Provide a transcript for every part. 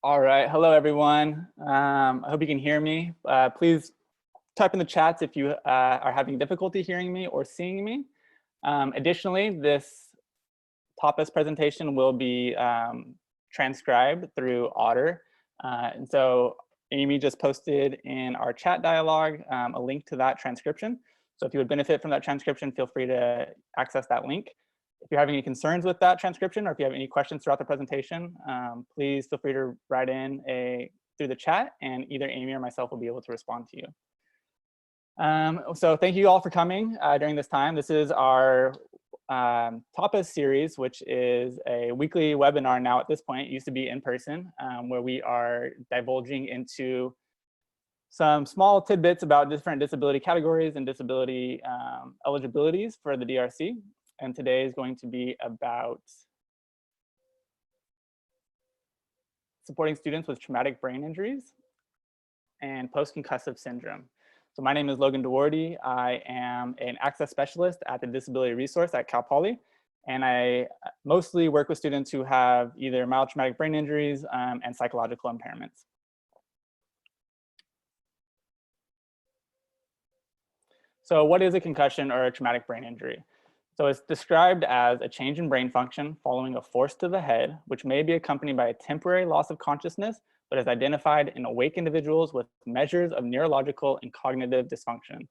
All right, hello everyone. I hope you can hear me. Please type in the chats if you are having difficulty hearing me or seeing me. Additionally, this tapas presentation will be transcribed through Otter. And so Amy just posted in our chat dialogue a link to that transcription. So if you would benefit from that transcription, feel free to access that link. If you're having any concerns with that transcription, or if you have any questions throughout the presentation, please feel free to write in through the chat, and either Amy or myself will be able to respond to you. So thank you all for coming during this time. This is our tapas series, which is a weekly webinar now at this point. It used to be in person, where we are divulging into some small tidbits about different disability categories and disability eligibilities for the DRC. And today is going to be about supporting students with traumatic brain injuries and post-concussive syndrome. So my name is Logan Dewarty. I am an access specialist at the Disability Resource at Cal Poly, and I mostly work with students who have either mild traumatic brain injuries and psychological impairments. So what is a concussion or a traumatic brain injury? So it's described as a change in brain function following a force to the head, which may be accompanied by a temporary loss of consciousness, but is identified in awake individuals with measures of neurological and cognitive dysfunction.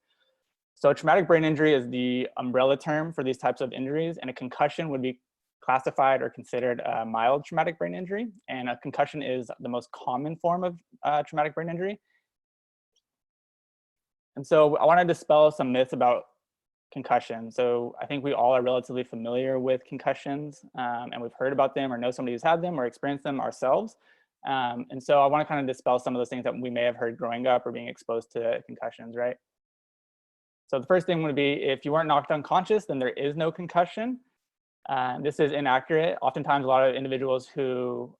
So traumatic brain injury is the umbrella term for these types of injuries, and a concussion would be classified or considered a mild traumatic brain injury. And a concussion is the most common form of traumatic brain injury. And so I want to dispel some myths about concussion. So I think we all are relatively familiar with concussions, and we've heard about them or know somebody who's had them or experienced them ourselves. And so I want to kind of dispel some of those things that we may have heard growing up or being exposed to concussions, right? So the first thing would be, if you weren't knocked unconscious, then there is no concussion. This is inaccurate. Oftentimes, a lot of individuals who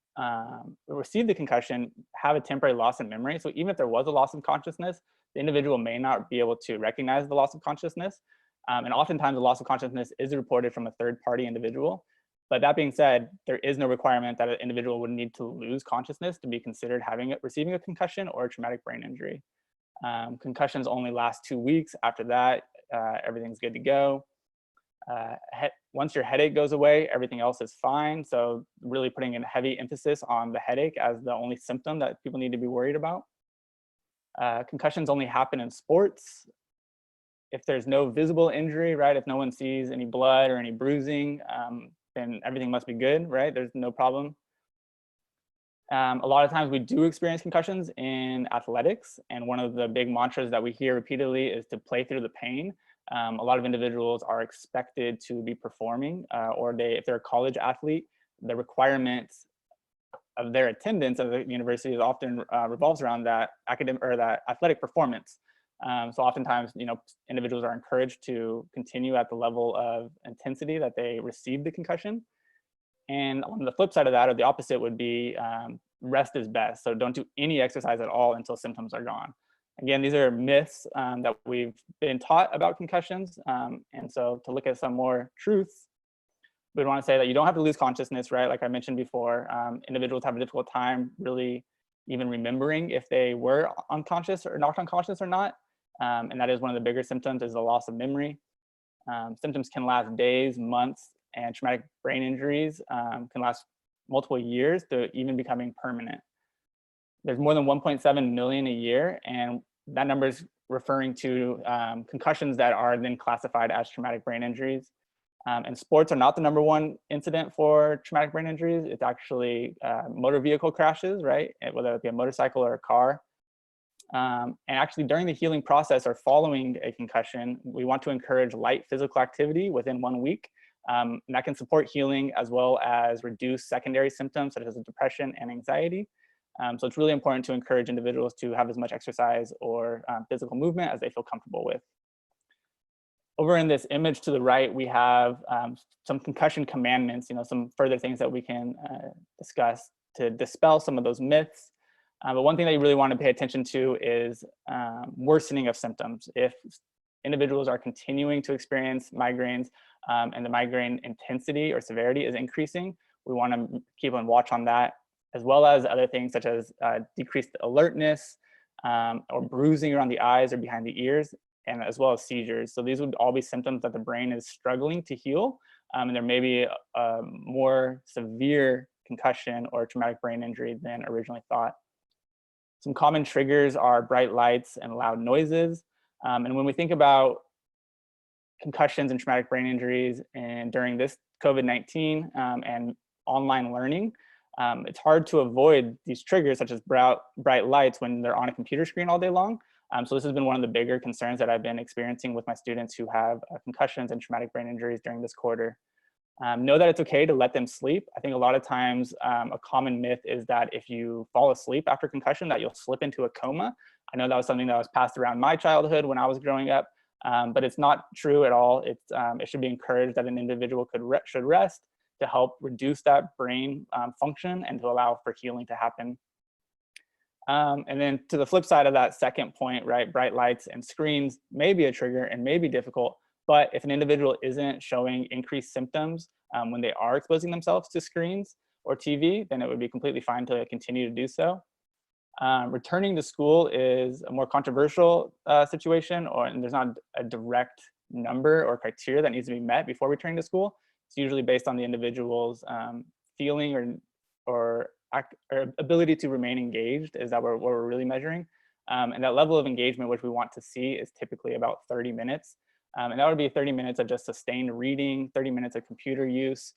receive the concussion have a temporary loss of memory. So even if there was a loss of consciousness, the individual may not be able to recognize the loss of consciousness. And oftentimes the loss of consciousness is reported from a third-party individual. But that being said, there is no requirement that an individual would need to lose consciousness to be considered receiving a concussion or a traumatic brain injury. Concussions only last 2 weeks. After that, everything's good to go. Once your headache goes away, everything else is fine. So really putting a heavy emphasis on the headache as the only symptom that people need to be worried about. Concussions only happen in sports. If there's no visible injury, right? If no one sees any blood or any bruising, then everything must be good, right? There's no problem. A lot of times we do experience concussions in athletics, and one of the big mantras that we hear repeatedly is to play through the pain. A lot of individuals are expected to be performing, or if they're a college athlete, the requirements of their attendance at the university is often revolves around that academic or that athletic performance. So oftentimes, individuals are encouraged to continue at the level of intensity that they received the concussion. And on the flip side of that, or the opposite, would be rest is best. So don't do any exercise at all until symptoms are gone. Again, these are myths that we've been taught about concussions. And so to look at some more truths, we'd want to say that you don't have to lose consciousness, right? Like I mentioned before, individuals have a difficult time really even remembering if they were unconscious or knocked unconscious or not. And that is one of the bigger symptoms, is the loss of memory. Symptoms can last days, months, and traumatic brain injuries can last multiple years to even becoming permanent. There's more than 1.7 million a year, and that number is referring to concussions that are then classified as traumatic brain injuries. And sports are not the #1 incident for traumatic brain injuries. It's actually motor vehicle crashes, right? Whether it be a motorcycle or a car. And actually during the healing process or following a concussion, we want to encourage light physical activity within 1 week. And that can support healing as well as reduce secondary symptoms such as depression and anxiety. So it's really important to encourage individuals to have as much exercise or physical movement as they feel comfortable with. Over in this image to the right, we have some concussion commandments, some further things that we can discuss to dispel some of those myths. But one thing that you really want to pay attention to is worsening of symptoms. If individuals are continuing to experience migraines and the migraine intensity or severity is increasing, we want to keep on watch on that. as well as other things such as decreased alertness or bruising around the eyes or behind the ears, and as well as seizures. So these would all be symptoms that the brain is struggling to heal, and there may be a more severe concussion or traumatic brain injury than originally thought. Some common triggers are bright lights and loud noises. And when we think about concussions and traumatic brain injuries and during this COVID-19 and online learning, it's hard to avoid these triggers such as bright lights when they're on a computer screen all day long. So this has been one of the bigger concerns that I've been experiencing with my students who have concussions and traumatic brain injuries during this quarter. Know that it's okay to let them sleep. I think a lot of times a common myth is that if you fall asleep after concussion that you'll slip into a coma. I know that was something that was passed around my childhood when I was growing up, but it's not true at all. It should be encouraged that an individual should rest to help reduce that brain function and to allow for healing to happen. And then to the flip side of that second point, right, bright lights and screens may be a trigger and may be difficult, but if an individual isn't showing increased symptoms when they are exposing themselves to screens or TV, then it would be completely fine to continue to do so. Returning to school is a more controversial situation, and there's not a direct number or criteria that needs to be met before returning to school. It's usually based on the individual's feeling or ability to remain engaged. Is that what we're really measuring? And that level of engagement which we want to see is typically about 30 minutes. And that would be 30 minutes of just sustained reading, 30 minutes of computer use,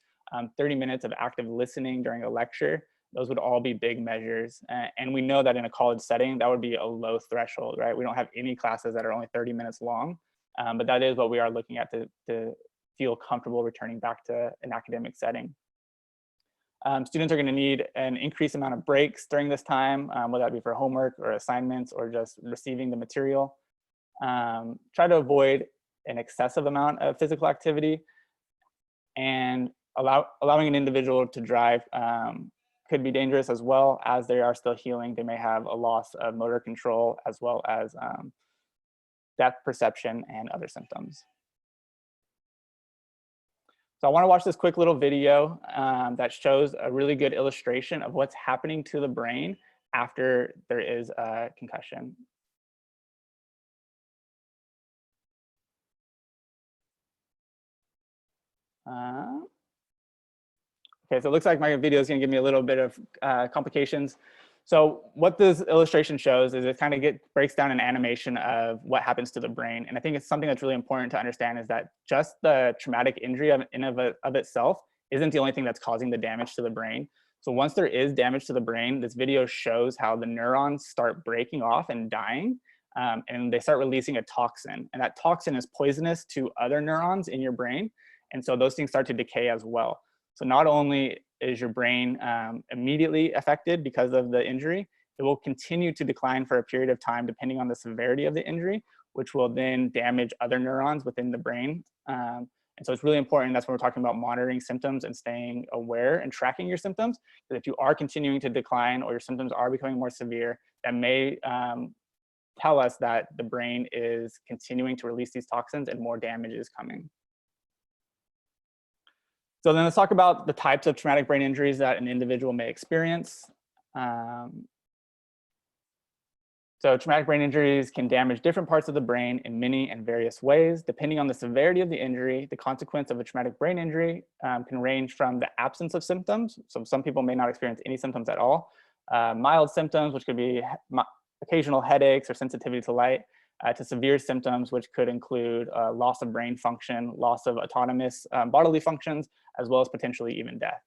30 minutes of active listening during a lecture. Those would all be big measures. And we know that in a college setting, that would be a low threshold, right? We don't have any classes that are only 30 minutes long, but that is what we are looking at to feel comfortable returning back to an academic setting. Students are going to need an increased amount of breaks during this time, whether that be for homework or assignments or just receiving the material. Try to avoid an excessive amount of physical activity, and allowing an individual to drive could be dangerous as well. As they are still healing, they may have a loss of motor control as well as depth perception and other symptoms. So I want to watch this quick little video that shows a really good illustration of what's happening to the brain after there is a concussion. Okay, so it looks like my video is going to give me a little bit of complications. So what this illustration shows is it kind of breaks down an animation of what happens to the brain. And I think it's something that's really important to understand is that just the traumatic injury in of itself isn't the only thing that's causing the damage to the brain. So once there is damage to the brain, this video shows how the neurons start breaking off and dying, and they start releasing a toxin. And that toxin is poisonous to other neurons in your brain. And so those things start to decay as well. So not only is your brain immediately affected because of the injury, it will continue to decline for a period of time depending on the severity of the injury, which will then damage other neurons within the brain. And so it's really important. That's when we're talking about monitoring symptoms and staying aware and tracking your symptoms. That if you are continuing to decline or your symptoms are becoming more severe, that may tell us that the brain is continuing to release these toxins and more damage is coming. So then let's talk about the types of traumatic brain injuries that an individual may experience. So traumatic brain injuries can damage different parts of the brain in many and various ways. Depending on the severity of the injury, the consequence of a traumatic brain injury can range from the absence of symptoms. So some people may not experience any symptoms at all. Mild symptoms, which could be occasional headaches or sensitivity to light, to severe symptoms, which could include loss of brain function, loss of autonomous bodily functions, as well as potentially even death.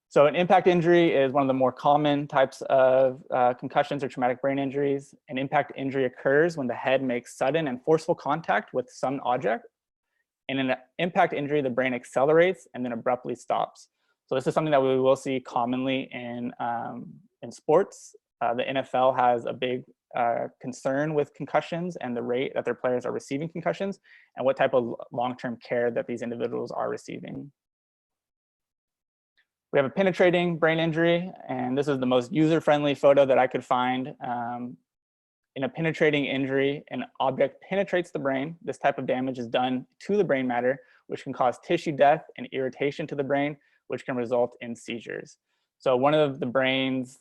So an impact injury is one of the more common types of concussions or traumatic brain injuries. An impact injury occurs when the head makes sudden and forceful contact with some object. In an impact injury, the brain accelerates and then abruptly stops. So this is something that we will see commonly in sports. The NFL has a big concern with concussions and the rate that their players are receiving concussions and what type of long-term care that these individuals are receiving. We have a penetrating brain injury, and this is the most user-friendly photo that I could find. In a penetrating injury, an object penetrates the brain. This type of damage is done to the brain matter, which can cause tissue death and irritation to the brain, which can result in seizures. So one of the brain's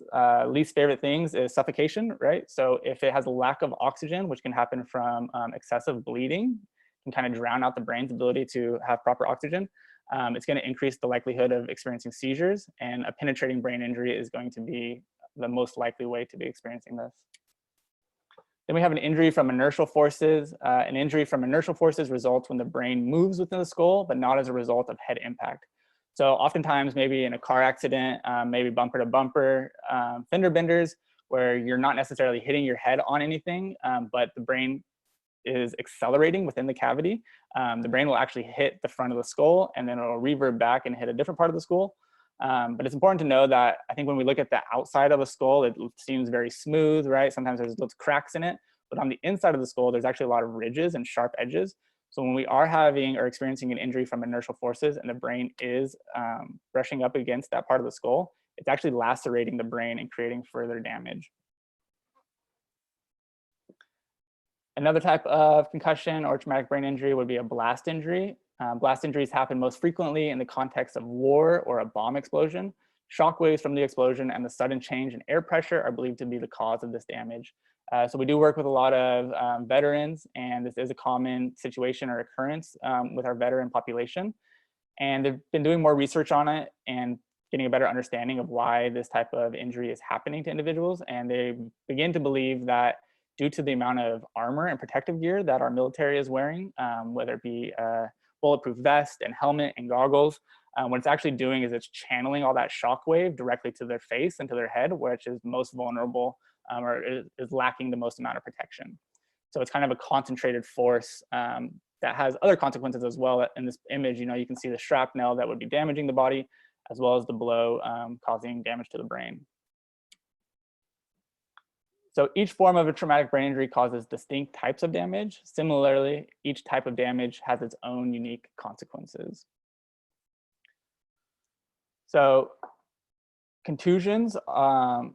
least favorite things is suffocation, right? So if it has a lack of oxygen, which can happen from excessive bleeding, can kind of drown out the brain's ability to have proper oxygen, it's going to increase the likelihood of experiencing seizures, and a penetrating brain injury is going to be the most likely way to be experiencing this. Then we have an injury from inertial forces. An injury from inertial forces results when the brain moves within the skull, but not as a result of head impact. So oftentimes, maybe in a car accident, maybe bumper to bumper, fender benders, where you're not necessarily hitting your head on anything, but the brain is accelerating within the cavity. The brain will actually hit the front of the skull, and then it'll revert back and hit a different part of the skull. But it's important to know that I think when we look at the outside of a skull, it seems very smooth, right? Sometimes there's little cracks in it, but on the inside of the skull, there's actually a lot of ridges and sharp edges. So when we are having or experiencing an injury from inertial forces and the brain is brushing up against that part of the skull, it's actually lacerating the brain and creating further damage. Another type of concussion or traumatic brain injury would be a blast injury. Blast injuries happen most frequently in the context of war or a bomb explosion. Shockwaves from the explosion and the sudden change in air pressure are believed to be the cause of this damage. So we do work with a lot of veterans, and this is a common situation or occurrence with our veteran population. And they've been doing more research on it and getting a better understanding of why this type of injury is happening to individuals. And they begin to believe that due to the amount of armor and protective gear that our military is wearing, whether it be a bulletproof vest and helmet and goggles, what it's actually doing is it's channeling all that shockwave directly to their face and to their head, which is most vulnerable or is lacking the most amount of protection. So it's kind of a concentrated force that has other consequences as well. In this image, you can see the shrapnel that would be damaging the body, as well as the blow causing damage to the brain. So each form of a traumatic brain injury causes distinct types of damage. Similarly, each type of damage has its own unique consequences. So contusions,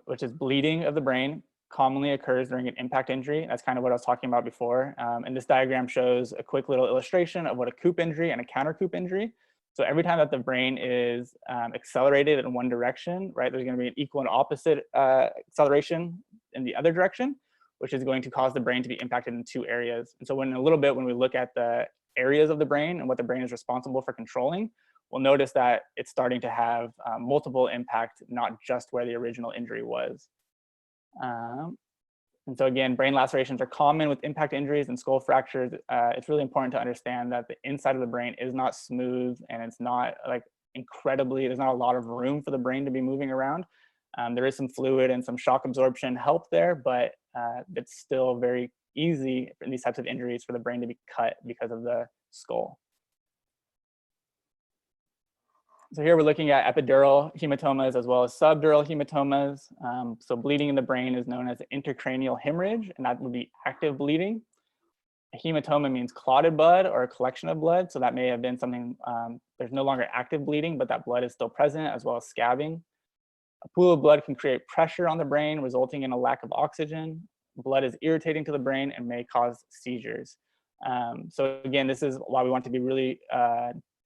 which is bleeding of the brain, commonly occurs during an impact injury. That's kind of what I was talking about before. And this diagram shows a quick little illustration of what a coup injury and a counter coup injury. So every time that the brain is accelerated in one direction, right, there's going to be an equal and opposite acceleration in the other direction, which is going to cause the brain to be impacted in two areas. And so in a little bit, when we look at the areas of the brain and what the brain is responsible for controlling, we'll notice that it's starting to have multiple impact, not just where the original injury was. And so again, brain lacerations are common with impact injuries and skull fractures. It's really important to understand that the inside of the brain is not smooth, and it's not like there's not a lot of room for the brain to be moving around. There is some fluid and some shock absorption help there, but it's still very easy in these types of injuries for the brain to be cut because of the skull. So here we're looking at epidural hematomas as well as subdural hematomas. So bleeding in the brain is known as intracranial hemorrhage, and that would be active bleeding. A hematoma means clotted blood or a collection of blood. So that may have been something, there's no longer active bleeding, but that blood is still present, as well as scabbing. A pool of blood can create pressure on the brain, resulting in a lack of oxygen. Blood is irritating to the brain and may cause seizures. So again, this is why we want to be really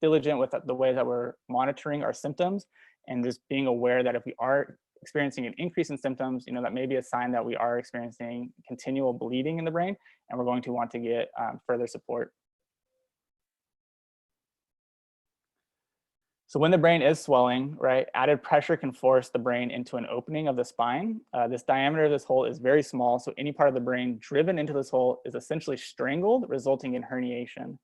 diligent with the way that we're monitoring our symptoms, and just being aware that if we are experiencing an increase in symptoms, that may be a sign that we are experiencing continual bleeding in the brain, and we're going to want to get further support. So when the brain is swelling, right, added pressure can force the brain into an opening of the spine. This diameter of this hole is very small, so any part of the brain driven into this hole is essentially strangled, resulting in herniation.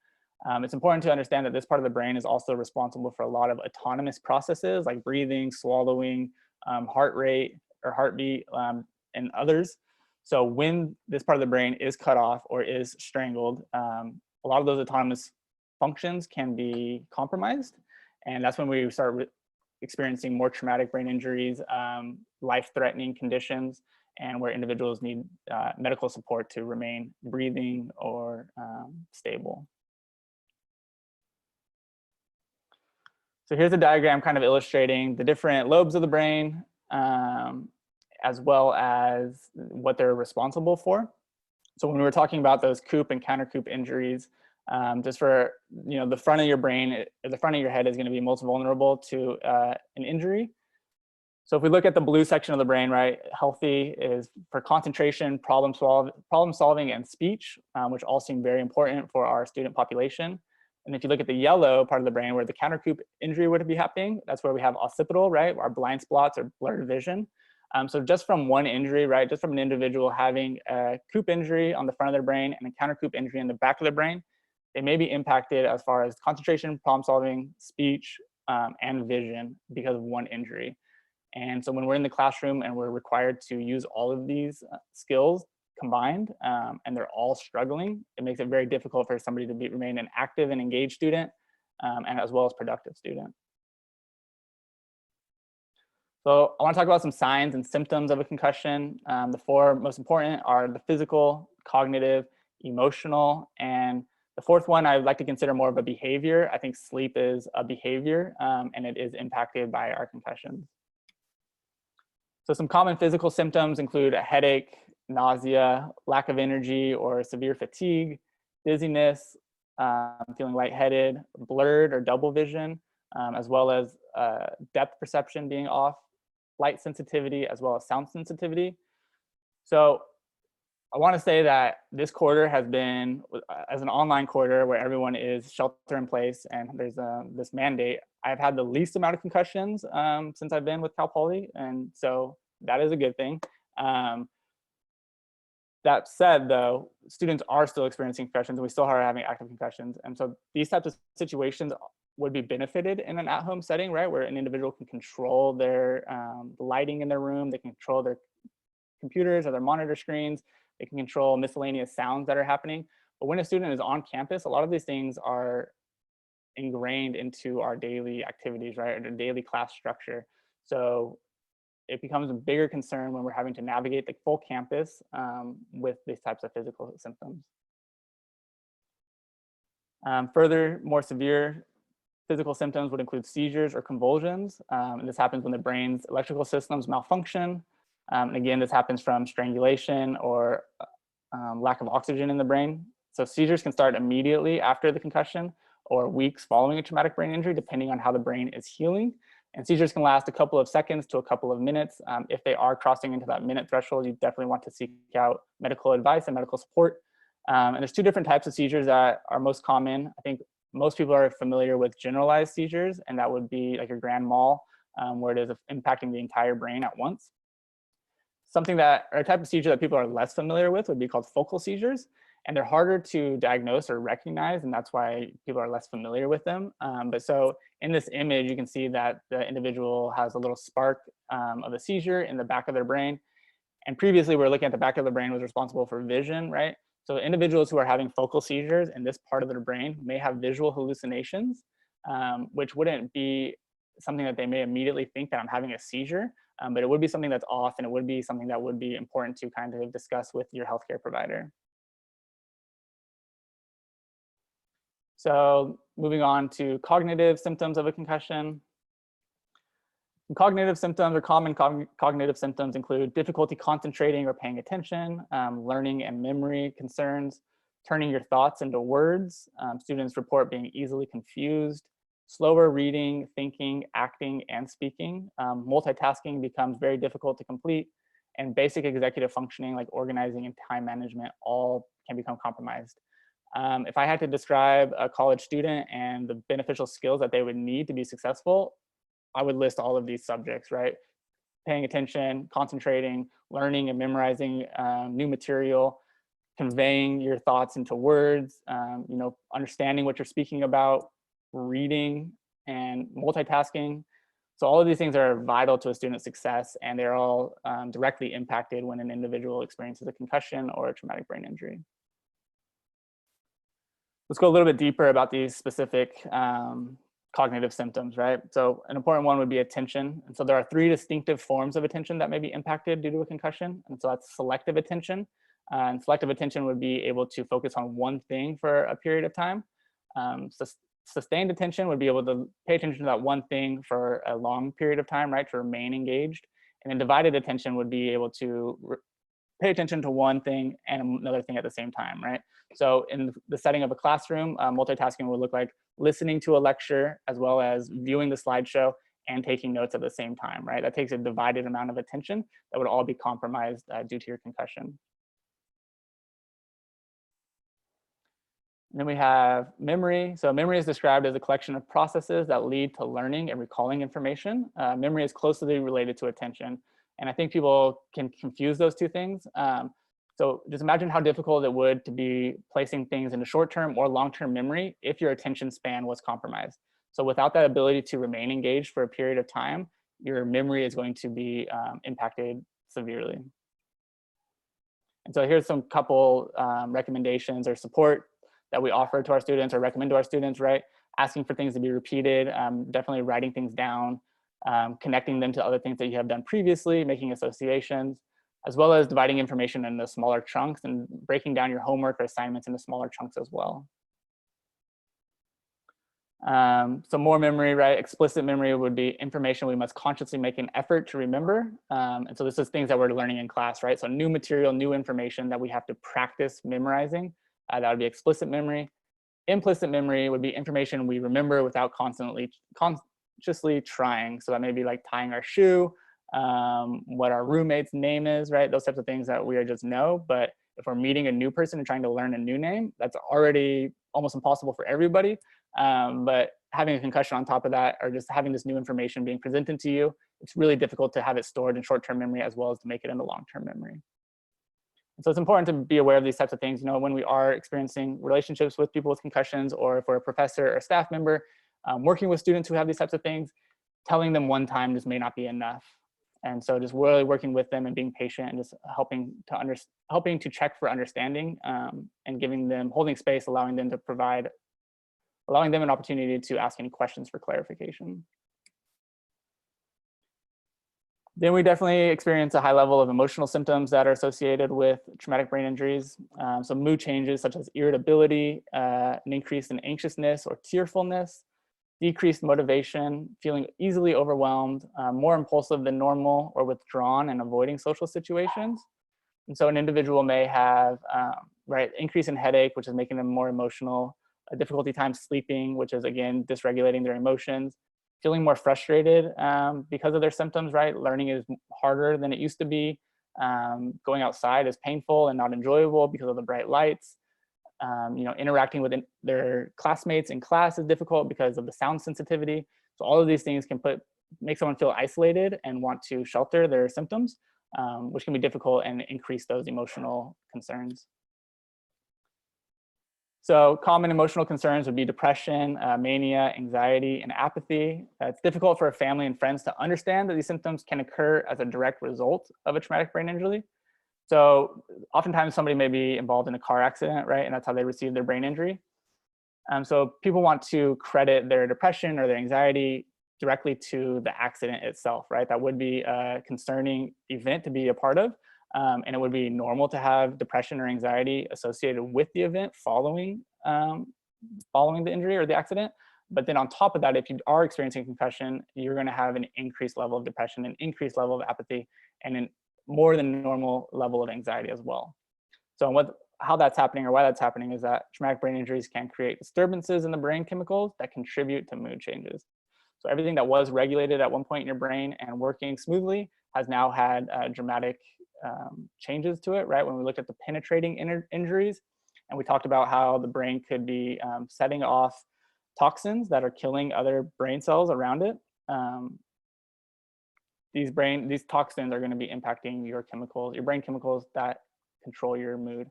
It's important to understand that this part of the brain is also responsible for a lot of autonomous processes like breathing, swallowing, heart rate or heartbeat, and others. So when this part of the brain is cut off or is strangled, a lot of those autonomous functions can be compromised. And that's when we start experiencing more traumatic brain injuries, life-threatening conditions, and where individuals need medical support to remain breathing or stable. So here's a diagram kind of illustrating the different lobes of the brain, as well as what they're responsible for. So when we were talking about those coup and counter coup injuries, just for the front of your brain, the front of your head is going to be most vulnerable to an injury. So if we look at the blue section of the brain, right, healthy is for concentration, problem solving, and speech, which all seem very important for our student population. And if you look at the yellow part of the brain where the countercoup injury would be happening, that's where we have occipital, right, our blind spots or blurred vision. So just from one injury, right, just from an individual having a coop injury on the front of their brain and a countercoup injury in the back of the brain, they may be impacted as far as concentration, problem solving, speech, and vision because of one injury. And so when we're in the classroom and we're required to use all of these skills combined, and they're all struggling, it makes it very difficult for somebody to remain an active and engaged student, and as well as productive student. So I want to talk about some signs and symptoms of a concussion. The four most important are the physical, cognitive, emotional, and the fourth one I would like to consider more of a behavior. I think sleep is a behavior, and it is impacted by our concussions. So some common physical symptoms include a headache, nausea, lack of energy or severe fatigue, dizziness, feeling lightheaded, blurred or double vision, as well as depth perception being off, light sensitivity, as well as sound sensitivity. So I want to say that this quarter has been, as an online quarter where everyone is shelter in place and there's this mandate, I've had the least amount of concussions since I've been with Cal Poly, and so that is a good thing. That said, though, students are still experiencing concussions and we still are having active concussions. And so these types of situations would be benefited in an at-home setting, right, where an individual can control their lighting in their room, they can control their computers or their monitor screens, they can control miscellaneous sounds that are happening. But when a student is on campus, a lot of these things are ingrained into our daily activities, right, or the daily class structure. So it becomes a bigger concern when we're having to navigate the full campus with these types of physical symptoms. Further, more severe physical symptoms would include seizures or convulsions. And this happens when the brain's electrical systems malfunction. And again, this happens from strangulation or lack of oxygen in the brain. So seizures can start immediately after the concussion or weeks following a traumatic brain injury, depending on how the brain is healing. And seizures can last a couple of seconds to a couple of minutes. If they are crossing into that minute threshold, you definitely want to seek out medical advice and medical support. And there's two different types of seizures that are most common. I think most people are familiar with generalized seizures, and that would be like your grand mal, where it is impacting the entire brain at once. Something that, or a type of seizure that people are less familiar with would be called focal seizures, and they're harder to diagnose or recognize, and that's why people are less familiar with them. But so in this image, you can see that the individual has a little spark of a seizure in the back of their brain. And previously, we were looking at the back of the brain was responsible for vision, right? So individuals who are having focal seizures in this part of their brain may have visual hallucinations, which wouldn't be something that they may immediately think that I'm having a seizure, but it would be something that's off, and it would be something that would be important to kind of discuss with your healthcare provider. So moving on to cognitive symptoms of a concussion. Cognitive symptoms or common cognitive symptoms include difficulty concentrating or paying attention, learning and memory concerns, turning your thoughts into words. Students report being easily confused, slower reading, thinking, acting, and speaking. Multitasking becomes very difficult to complete, and basic executive functioning like organizing and time management all can become compromised. If I had to describe a college student and the beneficial skills that they would need to be successful, I would list all of these subjects, right? Paying attention, concentrating, learning and memorizing new material, conveying your thoughts into words, understanding what you're speaking about, reading, and multitasking. So all of these things are vital to a student's success, and they're all directly impacted when an individual experiences a concussion or a traumatic brain injury. Let's go a little bit deeper about these specific cognitive symptoms, right? So an important one would be attention. And so there are three distinctive forms of attention that may be impacted due to a concussion. And so that's selective attention. And selective attention would be able to focus on one thing for a period of time. Sustained attention would be able to pay attention to that one thing for a long period of time, right, to remain engaged. And then divided attention would be able to pay attention to one thing and another thing at the same time, right? So in the setting of a classroom, multitasking would look like listening to a lecture as well as viewing the slideshow and taking notes at the same time, right? That takes a divided amount of attention that would all be compromised due to your concussion. And then we have memory. So memory is described as a collection of processes that lead to learning and recalling information. Memory is closely related to attention. And I think people can confuse those two things. So just imagine how difficult it would to be placing things into short-term or long-term memory if your attention span was compromised. So without that ability to remain engaged for a period of time, your memory is going to be impacted severely. And so here's some couple recommendations or support that we offer to our students or recommend to our students, right? Asking for things to be repeated, definitely writing things down, connecting them to other things that you have done previously, making associations, as well as dividing information into smaller chunks and breaking down your homework or assignments into smaller chunks as well. So more memory, right? Explicit memory would be information we must consciously make an effort to remember. And so this is things that we're learning in class, right? So new material, new information that we have to practice memorizing. That would be explicit memory. Implicit memory would be information we remember without consciously trying. So that may be like tying our shoe, what our roommate's name is, right? Those types of things that we just know. But if we're meeting a new person and trying to learn a new name, that's already almost impossible for everybody. But having a concussion on top of that, or just having this new information being presented to you, it's really difficult to have it stored in short-term memory as well as to make it into long-term memory. So it's important to be aware of these types of things. You know, when we are experiencing relationships with people with concussions, or if we're a professor or staff member, working with students who have these types of things, telling them one time just may not be enough. And so just really working with them and being patient and just helping to check for understanding and holding space, allowing them an opportunity to ask any questions for clarification. Then we definitely experience a high level of emotional symptoms that are associated with traumatic brain injuries. So mood changes such as irritability, an increase in anxiousness or tearfulness, decreased motivation, feeling easily overwhelmed, more impulsive than normal, or withdrawn and avoiding social situations. And so an individual may have increase in headache, which is making them more emotional, a difficulty time sleeping, which is again dysregulating their emotions, feeling more frustrated because of their symptoms, right? Learning is harder than it used to be. Going outside is painful and not enjoyable because of the bright lights. You know, interacting with their classmates in class is difficult because of the sound sensitivity. So all of these things can make someone feel isolated and want to shelter their symptoms, which can be difficult and increase those emotional concerns. So common emotional concerns would be depression, mania, anxiety, and apathy. It's difficult for a family and friends to understand that these symptoms can occur as a direct result of a traumatic brain injury. So oftentimes somebody may be involved in a car accident, right? And that's how they receive their brain injury. So people want to credit their depression or their anxiety directly to the accident itself, right? That would be a concerning event to be a part of. And it would be normal to have depression or anxiety associated with the event following the injury or the accident. But then on top of that, if you are experiencing concussion, you're going to have an increased level of depression, an increased level of apathy, and a more than normal level of anxiety as well. So how that's happening or why that's happening is that traumatic brain injuries can create disturbances in the brain chemicals that contribute to mood changes. So everything that was regulated at one point in your brain and working smoothly has now had dramatic changes to it, right? When we looked at the penetrating injuries, and we talked about how the brain could be setting off toxins that are killing other brain cells around it. These toxins are going to be impacting your brain chemicals that control your mood.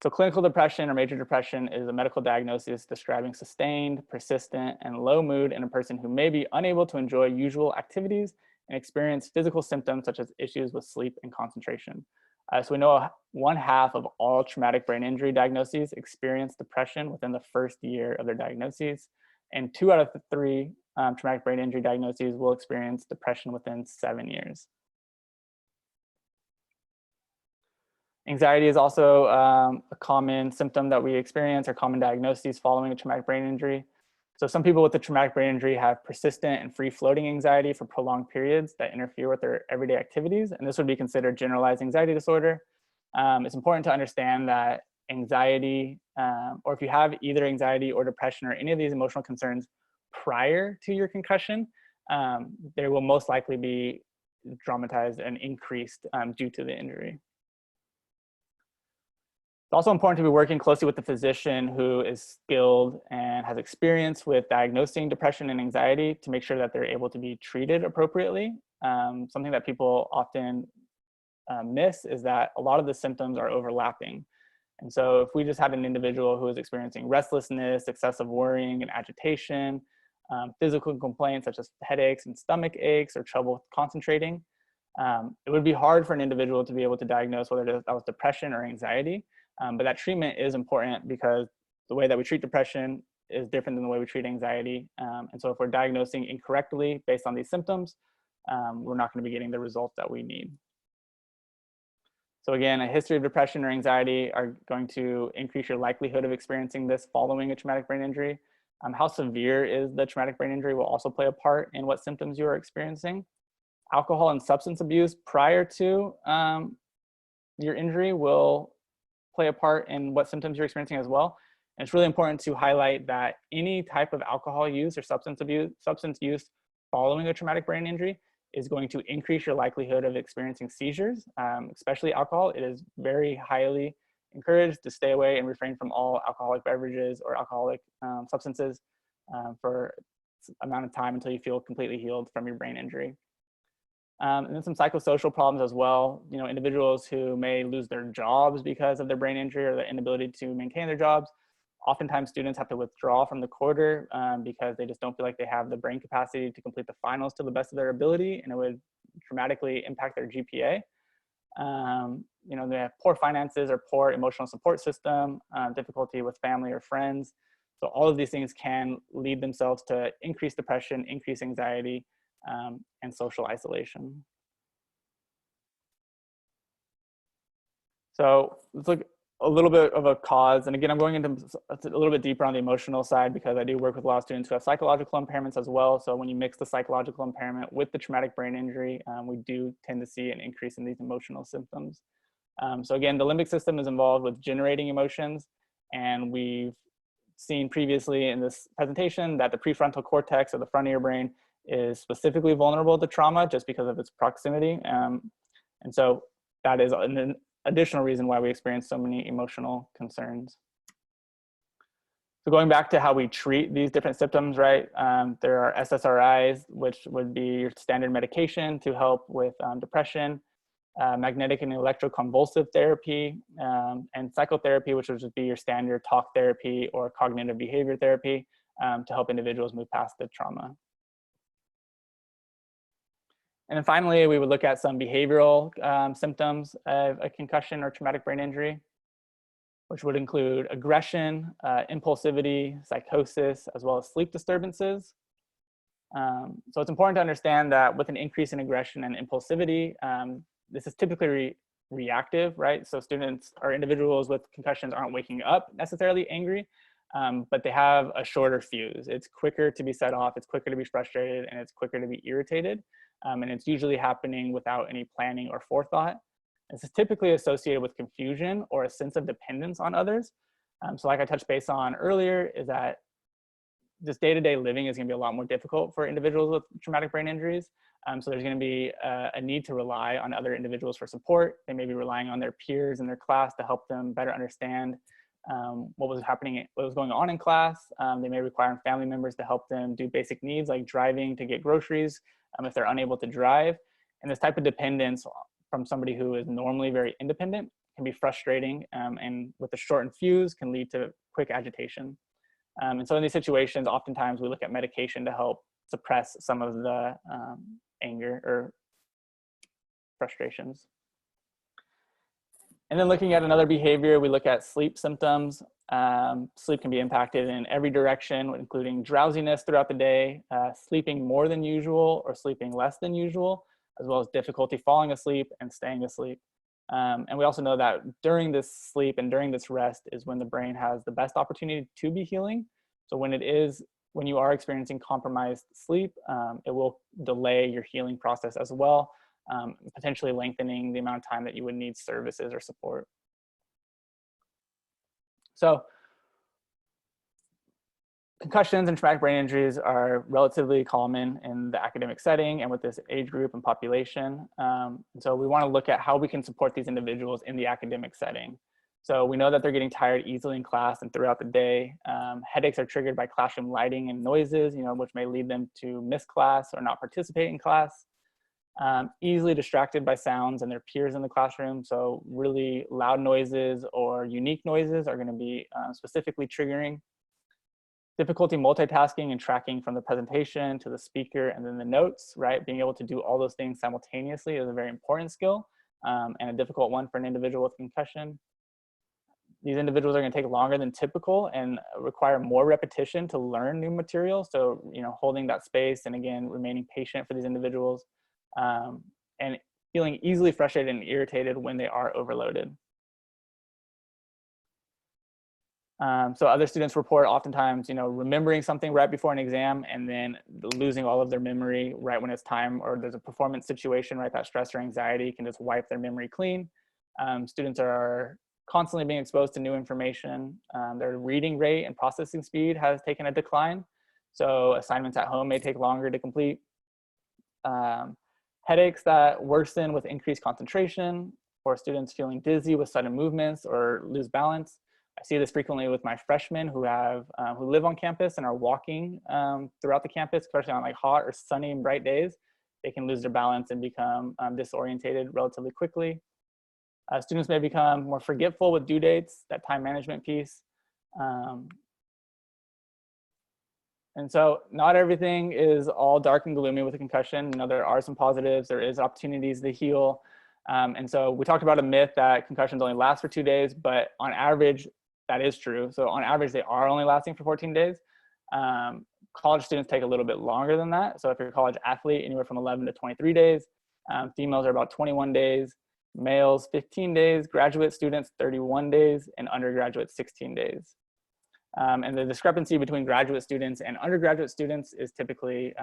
So clinical depression or major depression is a medical diagnosis describing sustained, persistent, and low mood in a person who may be unable to enjoy usual activities and experience physical symptoms such as issues with sleep and concentration. So we know 1/2 of all traumatic brain injury diagnoses experience depression within the first year of their diagnoses, and 2 out of 3 traumatic brain injury diagnoses will experience depression within 7 years. Anxiety is also a common symptom that we experience or common diagnoses following a traumatic brain injury. So some people with a traumatic brain injury have persistent and free-floating anxiety for prolonged periods that interfere with their everyday activities, and this would be considered generalized anxiety disorder. It's important to understand that anxiety, or if you have either anxiety or depression or any of these emotional concerns, prior to your concussion, there will most likely be traumatized and increased due to the injury. It's also important to be working closely with the physician who is skilled and has experience with diagnosing depression and anxiety to make sure that they're able to be treated appropriately. Something that people often miss is that a lot of the symptoms are overlapping. And so if we just had an individual who is experiencing restlessness, excessive worrying and agitation, physical complaints such as headaches and stomach aches or trouble concentrating, it would be hard for an individual to be able to diagnose whether that was depression or anxiety. But that treatment is important because the way that we treat depression is different than the way we treat anxiety. And so if we're diagnosing incorrectly based on these symptoms, we're not going to be getting the results that we need. So again, a history of depression or anxiety are going to increase your likelihood of experiencing this following a traumatic brain injury. How severe is the traumatic brain injury will also play a part in what symptoms you are experiencing. Alcohol and substance abuse prior to your injury will play a part in what symptoms you're experiencing as well. And it's really important to highlight that any type of alcohol use or substance use following a traumatic brain injury is going to increase your likelihood of experiencing seizures, especially alcohol. It is very highly encouraged to stay away and refrain from all alcoholic beverages or alcoholic substances for an amount of time until you feel completely healed from your brain injury. And then some psychosocial problems as well. You know, individuals who may lose their jobs because of their brain injury or the inability to maintain their jobs. Oftentimes students have to withdraw from the quarter because they just don't feel like they have the brain capacity to complete the finals to the best of their ability, and it would dramatically impact their GPA. You know, they have poor finances or poor emotional support system, difficulty with family or friends. So all of these things can lead themselves to increased depression, increased anxiety, and social isolation. So let's look a little bit of a cause. And again, I'm going into a little bit deeper on the emotional side because I do work with a lot of students who have psychological impairments as well. So when you mix the psychological impairment with the traumatic brain injury, we do tend to see an increase in these emotional symptoms. So again, the limbic system is involved with generating emotions. And we've seen previously in this presentation that the prefrontal cortex or the front of your brain is specifically vulnerable to trauma just because of its proximity. And so that is an additional reason why we experience so many emotional concerns. So going back to how we treat these different symptoms, right? There are SSRIs, which would be your standard medication to help with depression, magnetic and electroconvulsive therapy, and psychotherapy, which would just be your standard talk therapy or cognitive behavior therapy to help individuals move past the trauma. And then finally, we would look at some behavioral symptoms of a concussion or traumatic brain injury, which would include aggression, impulsivity, psychosis, as well as sleep disturbances. So it's important to understand that with an increase in aggression and impulsivity, this is typically reactive, right? So students or individuals with concussions aren't waking up necessarily angry, but they have a shorter fuse. It's quicker to be set off, it's quicker to be frustrated, and it's quicker to be irritated. And it's usually happening without any planning or forethought. This is typically associated with confusion or a sense of dependence on others. So like I touched base on earlier, is that just day-to-day living is going to be a lot more difficult for individuals with traumatic brain injuries. So there's going to be a need to rely on other individuals for support. They may be relying on their peers in their class to help them better understand what was happening, what was going on in class. They may require family members to help them do basic needs like driving to get groceries if they're unable to drive. And this type of dependence from somebody who is normally very independent can be frustrating, and with a shortened fuse can lead to quick agitation. And so in these situations, oftentimes we look at medication to help suppress some of the anger or frustrations. And then looking at another behavior, we look at sleep symptoms. Sleep can be impacted in every direction, including drowsiness throughout the day, sleeping more than usual or sleeping less than usual, as well as difficulty falling asleep and staying asleep. And we also know that during this sleep and during this rest is when the brain has the best opportunity to be healing. So when you are experiencing compromised sleep, it will delay your healing process as well, potentially lengthening the amount of time that you would need services or support. So Concussions and traumatic brain injuries are relatively common in the academic setting and with this age group and population. And so we want to look at how we can support these individuals in the academic setting. So we know that they're getting tired easily in class and throughout the day. Headaches are triggered by classroom lighting and noises, which may lead them to miss class or not participate in class. Easily distracted by sounds and their peers in the classroom. So really loud noises or unique noises are going to be specifically triggering. Difficulty multitasking and tracking from the presentation to the speaker and then the notes, right? Being able to do all those things simultaneously is a very important skill and a difficult one for an individual with concussion. These individuals are going to take longer than typical and require more repetition to learn new material. So, holding that space and again, remaining patient for these individuals and feeling easily frustrated and irritated when they are overloaded. So other students report oftentimes, remembering something right before an exam and then losing all of their memory right when it's time or there's a performance situation, right? That stress or anxiety can just wipe their memory clean. Students are constantly being exposed to new information. Their reading rate and processing speed has taken a decline. So assignments at home may take longer to complete. Headaches that worsen with increased concentration, or students feeling dizzy with sudden movements or lose balance. I see this frequently with my freshmen who live on campus and are walking throughout the campus, especially on like hot or sunny and bright days. They can lose their balance and become disorientated relatively quickly. Students may become more forgetful with due dates, that time management piece. And so not everything is all dark and gloomy with a concussion. There are some positives. There is opportunities to heal. And so we talked about a myth that concussions only last for 2 days, but on average, that is true. So on average, they are only lasting for 14 days. College students take a little bit longer than that. So if you're a college athlete, anywhere from 11 to 23 days. Females are about 21 days. Males, 15 days. Graduate students, 31 days. And undergraduates, 16 days. And the discrepancy between graduate students and undergraduate students is typically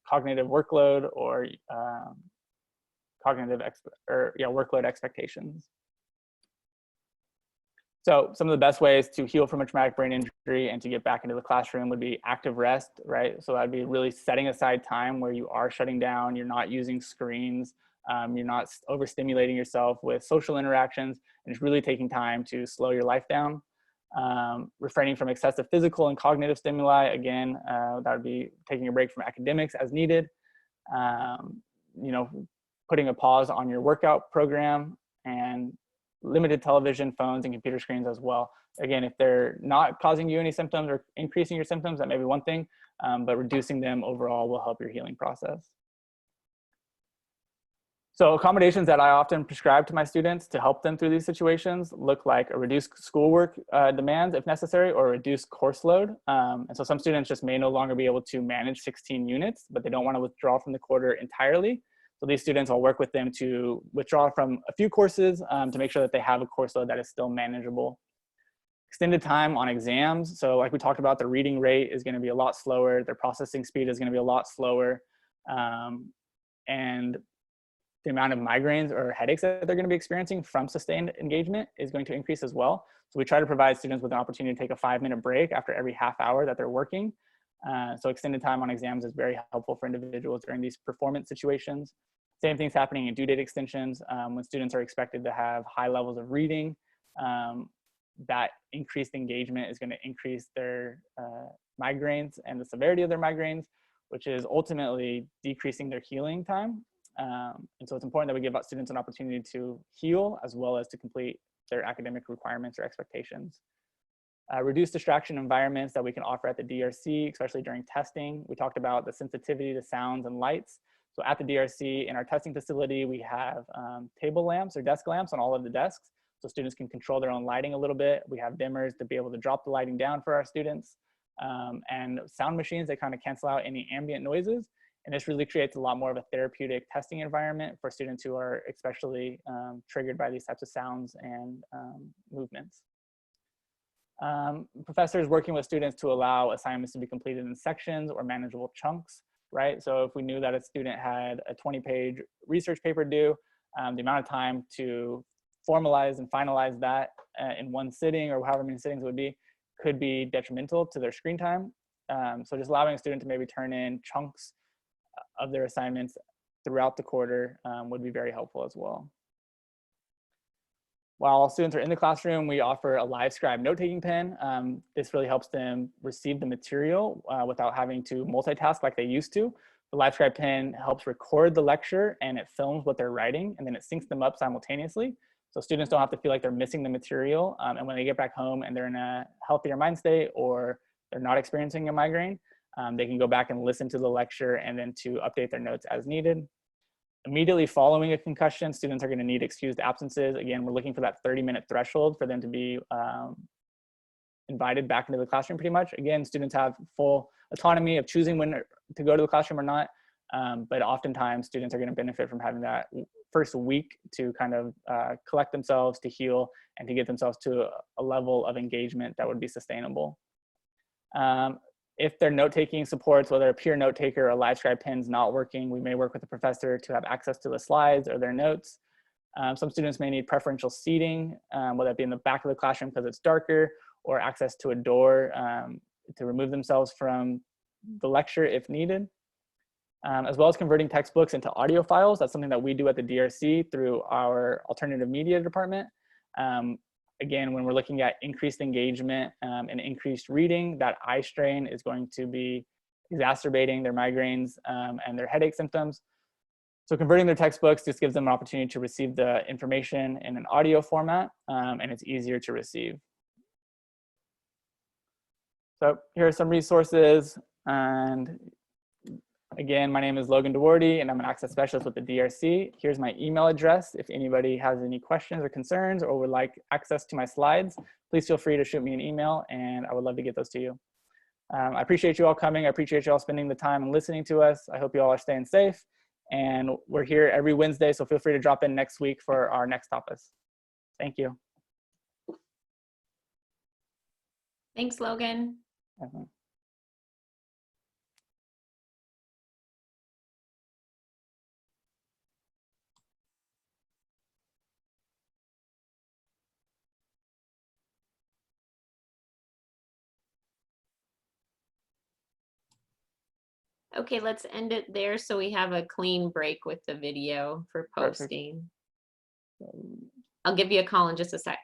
cognitive workload or workload expectations. So some of the best ways to heal from a traumatic brain injury and to get back into the classroom would be active rest, right? So that'd be really setting aside time where you are shutting down, you're not using screens, you're not overstimulating yourself with social interactions, and it's really taking time to slow your life down. Refraining from excessive physical and cognitive stimuli. Again, that would be taking a break from academics as needed. Putting a pause on your workout program and limited television, phones, and computer screens as well. Again, if they're not causing you any symptoms or increasing your symptoms, that may be one thing, but reducing them overall will help your healing process. So accommodations that I often prescribe to my students to help them through these situations look like a reduced schoolwork demands if necessary, or a reduced course load. And so some students just may no longer be able to manage 16 units, but they don't want to withdraw from the quarter entirely. So these students, I'll work with them to withdraw from a few courses to make sure that they have a course load that is still manageable. Extended time on exams. So like we talked about, the reading rate is going to be a lot slower. Their processing speed is going to be a lot slower. And the amount of migraines or headaches that they're going to be experiencing from sustained engagement is going to increase as well. So we try to provide students with an opportunity to take a 5-minute break after every half hour that they're working. So extended time on exams is very helpful for individuals during these performance situations. Same thing's happening in due date extensions when students are expected to have high levels of reading. That increased engagement is going to increase their migraines and the severity of their migraines, which is ultimately decreasing their healing time. And so it's important that we give our students an opportunity to heal as well as to complete their academic requirements or expectations. Reduce distraction environments that we can offer at the DRC, especially during testing. We talked about the sensitivity to sounds and lights. So at the DRC, in our testing facility, we have table lamps or desk lamps on all of the desks, so students can control their own lighting a little bit. We have dimmers to be able to drop the lighting down for our students, and sound machines that kind of cancel out any ambient noises. And this really creates a lot more of a therapeutic testing environment for students who are especially triggered by these types of sounds and movements. Professors working with students to allow assignments to be completed in sections or manageable chunks, right? So if we knew that a student had a 20-page research paper due, the amount of time to formalize and finalize that in one sitting or however many sittings it would be could be detrimental to their screen time. So just allowing a student to maybe turn in chunks of their assignments throughout the quarter would be very helpful as well. While students are in the classroom, we offer a live scribe note-taking pen. This really helps them receive the material without having to multitask like they used to. The live scribe pen helps record the lecture and it films what they're writing, and then it syncs them up simultaneously. So students don't have to feel like they're missing the material. And when they get back home and they're in a healthier mind state or they're not experiencing a migraine, they can go back and listen to the lecture and then to update their notes as needed. Immediately following a concussion, students are going to need excused absences. Again, we're looking for that 30-minute threshold for them to be invited back into the classroom pretty much. Again, students have full autonomy of choosing when to go to the classroom or not, but oftentimes students are going to benefit from having that first week to kind of collect themselves, to heal, and to get themselves to a level of engagement that would be sustainable. If their note-taking supports, whether a peer note taker or a live scribe pen's not working, we may work with the professor to have access to the slides or their notes. Some students may need preferential seating, whether it be in the back of the classroom because it's darker, or access to a door to remove themselves from the lecture if needed. As well as converting textbooks into audio files. That's something that we do at the DRC through our alternative media department. Again, when we're looking at increased engagement and increased reading, that eye strain is going to be exacerbating their migraines and their headache symptoms. So converting their textbooks just gives them an opportunity to receive the information in an audio format, and it's easier to receive. So here are some resources. And again, my name is Logan DeWardy, and I'm an access specialist with the DRC. Here's my email address. If anybody has any questions or concerns or would like access to my slides, please feel free to shoot me an email, and I would love to get those to you. I appreciate you all coming. I appreciate you all spending the time and listening to us. I hope you all are staying safe. And we're here every Wednesday, so feel free to drop in next week for our next tapas. Thank you. Thanks, Logan. Okay, let's end it there so we have a clean break with the video for posting. I'll give you a call in just a sec.